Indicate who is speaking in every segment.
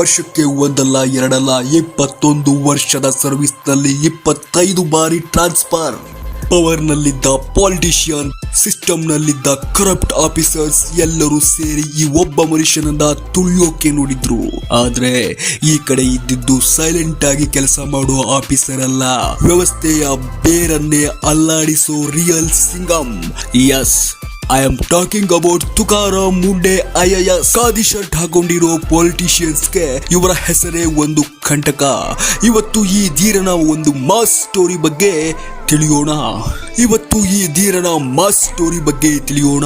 Speaker 1: ವರ್ಷಕ್ಕೆ ಒಂದಲ್ಲ ಎರಡಲ್ಲ 21 ವರ್ಷದ ಸರ್ವಿಸ್ ನಲ್ಲಿ 25 ಬಾರಿ ಟ್ರಾನ್ಸ್ಫರ್. ಪವರ್ ನಲ್ಲಿದ್ದ ಪಾಲಿಟಿಷಿಯನ್, ಸಿಸ್ಟಮ್ ನಲ್ಲಿದ್ದ ಕರಪ್ಟ್ ಆಫೀಸರ್ಸ್ ಎಲ್ಲರೂ ಸೇರಿ ಈ ಒಬ್ಬ ಮನುಷ್ಯನನ್ನ ತುಳಿಯೋಕೆ ನೋಡಿದ್ರು. ಆದ್ರೆ ಈ ಕಡೆ ಇದ್ದಿದ್ದು ಸೈಲೆಂಟ್ ಆಗಿ ಕೆಲಸ ಮಾಡುವ ಆಫೀಸರ್ ಅಲ್ಲ, ವ್ಯವಸ್ಥೆಯ ಬೇರನ್ನೇ ಅಲ್ಲಾಡಿಸೋ real Singham. Yes, I am talking about Tukaram Munde IAS. Khadi shirt ಹಾಕೊಂಡಿರೋ ಪೊಲಿಟಿಷಿಯನ್ಸ್ಗೆ ಇವರ ಹೆಸರೇ ಒಂದು ಕಂಟಕ. ಇವತ್ತು ಈ ಧೀರನ ಒಂದು ಮಾಸ್ ಸ್ಟೋರಿ ಬಗ್ಗೆ ತಿಳಿಯೋಣ.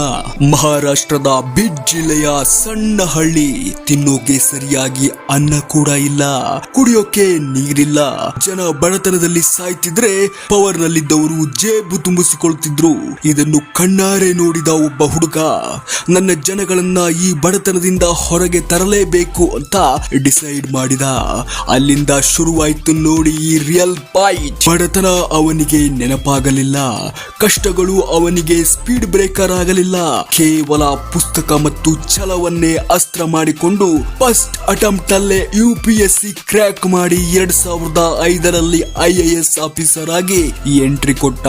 Speaker 1: ಮಹಾರಾಷ್ಟ್ರದ ಬೀಡ್ ಜಿಲ್ಲೆಯ ಸಣ್ಣ ಹಳ್ಳಿ. ತಿನ್ನೋಕೆ ಸರಿಯಾಗಿ ಅನ್ನ ಕೂಡ ಇಲ್ಲ, ಕುಡಿಯೋಕೆ ನೀರಿಲ್ಲ. ಜನ ಬಡತನದಲ್ಲಿ ಸಾಯ್ತಿದ್ರೆ ಪವರ್ ನಲ್ಲಿದ್ದವರು ಜೇಬು ತುಂಬಿಸಿಕೊಳ್ತಿದ್ರು. ಇದನ್ನು ಕಣ್ಣಾರೆ ನೋಡಿದ ಒಬ್ಬ ಹುಡುಗ ನನ್ನ ಜನಗಳನ್ನ ಈ ಬಡತನದಿಂದ ಹೊರಗೆ ತರಲೇಬೇಕು ಅಂತ ಡಿಸೈಡ್ ಮಾಡಿದ. ಅಲ್ಲಿಂದ ಶುರುವಾಯ್ತು ನೋಡಿ ಈ ರಿಯಲ್ ಫೈಟ್. ಬಡತನ ಅವನಿಗೆ ನೆನಪಾಗಲಿಲ್ಲ, ಕಷ್ಟಗಳು ಅವನಿಗೆ ಸ್ಪೀಡ್ ಬ್ರೇಕರ್ ಆಗಲಿಲ್ಲ. ಕೇವಲ ಪುಸ್ತಕ ಮತ್ತು ಛಲವನ್ನೇ ಅಸ್ತ್ರ ಮಾಡಿಕೊಂಡು ಫಸ್ಟ್ ಅಟೆಂಪ್ಟ್ ಅಲ್ಲೇ UPSC ಕ್ರ್ಯಾಕ್ ಮಾಡಿ 2005ರಲ್ಲಿ IAS ಆಫೀಸರ್ ಆಗಿ ಎಂಟ್ರಿ ಕೊಟ್ಟ.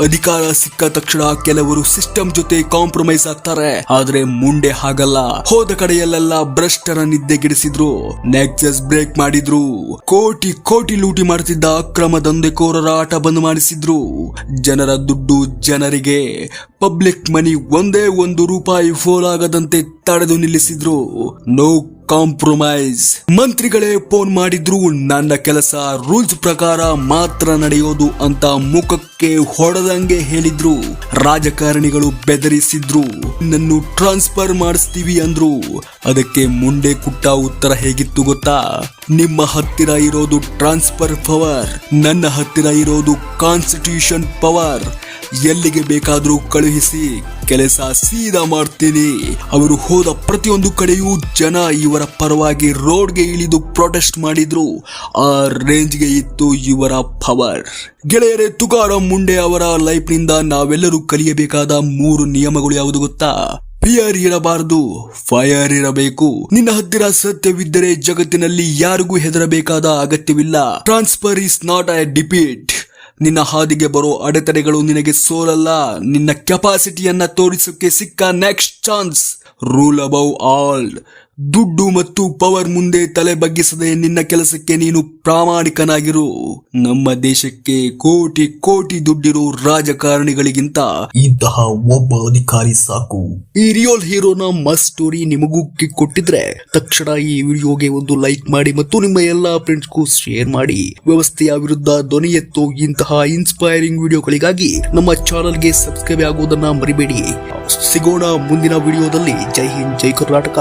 Speaker 1: ಅಧಿಕಾರ ಸಿಕ್ಕ ತಕ್ಷಣ ಕೆಲವರು ಸಿಸ್ಟಮ್ ಜೊತೆ ಕಾಂಪ್ರಮೈಸ್ ಆಗ್ತಾರೆ, ಆದ್ರೆ ಮುಂಡೆ ಹಾಗಲ್ಲ. ಹೋದ ಕಡೆಯಲ್ಲೆಲ್ಲ ಭ್ರಷ್ಟರ ನಿದ್ದೆಗೆಡಿಸಿದ್ರು, ನೆಕ್ಸಸ್ ಬ್ರೇಕ್ ಮಾಡಿದ್ರು, ಕೋಟಿ ಕೋಟಿ ಲೂಟಿ ಮಾಡ್ತಿದ್ದ ಅಕ್ರಮ ದಂಧೆಕೋರರ ಆಟ ಬಂದ್ ಮಾಡಿಸಿದ್ರು. ಜನರ ದುಡ್ಡು ಜನರಿಗೆ, ಪಬ್ಲಿಕ್ ಮನಿ ಒಂದೇ ₹1 ಫೋಲ್ ಆಗದಂತೆ ತಡೆದು ನಿಲ್ಲಿಸಿದ್ರು. No compromise. ಮಂತ್ರಿಗಳೇ ಫೋನ್ ಮಾಡಿದ್ರು, ನನ್ನ ಕೆಲಸ ರೂಲ್ಸ್ ಪ್ರಕಾರ ಮಾತ್ರ ನಡೆಯೋದು ಅಂತ ಮುಖಕ್ಕೆ ಹೊಡೆದಂಗೆ ಹೇಳಿದ್ರು. ರಾಜಕಾರಣಿಗಳು ಬೆದರಿಸಿದ್ರು, ನನ್ನು ಟ್ರಾನ್ಸ್ಫರ್ ಮಾಡಿಸ್ತೀವಿ ಅಂದ್ರು. ಅದಕ್ಕೆ ಮುಂಡೆ ಕುಟ್ಟ ಉತ್ತರ ಹೇಗಿತ್ತು ಗೊತ್ತಾ? ನಿಮ್ಮ ಹತ್ತಿರ ಇರೋದು ಟ್ರಾನ್ಸ್ಫರ್ ಪವರ್, ನನ್ನ ಹತ್ತಿರ ಇರೋದು ಕಾನ್ಸ್ಟಿಟ್ಯೂಷನ್ ಪವರ್. ಎಲ್ಲಿಗೆ ಬೇಕಾದ್ರೂ ಕಳುಹಿಸಿ, ಕೆಲಸ ಸೀದಾ ಮಾಡ್ತೀನಿ. ಅವರು ಹೋದ ಪ್ರತಿಯೊಂದು ಕಡೆಯೂ ಜನ ಇವರ ಪರವಾಗಿ ರೋಡ್ಗೆ ಇಳಿದು ಪ್ರೊಟೆಸ್ಟ್ ಮಾಡಿದ್ರು. ಆ ರೇಂಜ್ಗೆ ಇತ್ತು ಇವರ ಪವರ್. ಗೆಳೆಯರೇ, ತುಕಾರಾಮ್ ಮುಂಡೆ ಅವರ ಲೈಫ್ ನಿಂದ ನಾವೆಲ್ಲರೂ ಕಲಿಯಬೇಕಾದ 3 ನಿಯಮಗಳು ಯಾವುದು ಗೊತ್ತಾ? ಫಿಯರ್ ಇರಬಾರದು, ಫೈರ್ ಇರಬೇಕು. ನಿನ್ನ ಹತ್ತಿರ ಸತ್ಯವಿದ್ದರೆ ಜಗತ್ತಿನಲ್ಲಿ ಯಾರಿಗೂ ಹೆದರಬೇಕಾದ ಅಗತ್ಯವಿಲ್ಲ. Transfer is not A defeat. ನಿನ್ನ ಹಾದಿಗೆ ಬರೋ ಅಡೆತಡೆಗಳು ನಿನಗೆ ಸೋಲಲ್ಲ, ನಿನ್ನ ಕೆಪಾಸಿಟಿಯನ್ನ ತೋರಿಸೋಕೆ ಸಿಕ್ಕ next chance. Rule above all. ದುಡ್ಡು ಮತ್ತು ಪವರ್ ಮುಂದೆ ತಲೆ ಬಗ್ಗಿಸದೆ ನಿನ್ನ ಕೆಲಸಕ್ಕೆ ನೀನು ಪ್ರಾಮಾಣಿಕನಾಗಿರು. ನಮ್ಮ ದೇಶಕ್ಕೆ ಕೋಟಿ ಕೋಟಿ ದುಡ್ಡಿರೋ ರಾಜಕಾರಣಿಗಳಿಗಿಂತ ಇಂತಹ ಒಬ್ಬ ಅಧಿಕಾರಿ ಸಾಕು. ಈ ರಿಯಲ್ ಹೀರೋನ ಮಸ್ಟ್ ಸ್ಟೋರಿ ನಿಮಗೂ ಕೊಟ್ಟಿದ್ರೆ ತಕ್ಷಣ ಈ ವಿಡಿಯೋಗೆ ಒಂದು ಲೈಕ್ ಮಾಡಿ ಮತ್ತು ನಿಮ್ಮ ಎಲ್ಲಾ ಫ್ರೆಂಡ್ಸ್ಗೂ ಶೇರ್ ಮಾಡಿ. ವ್ಯವಸ್ಥೆಯ ವಿರುದ್ಧ ಧ್ವನಿ ಎತ್ತೋ ಇಂತಹ ಇನ್ಸ್ಪೈರಿಂಗ್ ವಿಡಿಯೋಗಳಿಗಾಗಿ ನಮ್ಮ ಚಾನಲ್ಗೆ ಸಬ್ಸ್ಕ್ರೈಬ್ ಆಗುವುದನ್ನ ಮರಿಬೇಡಿ. ಸಿಗೋಣ ಮುಂದಿನ ವಿಡಿಯೋದಲ್ಲಿ. ಜೈ ಹಿಂದ್, ಜೈ ಕರ್ನಾಟಕ.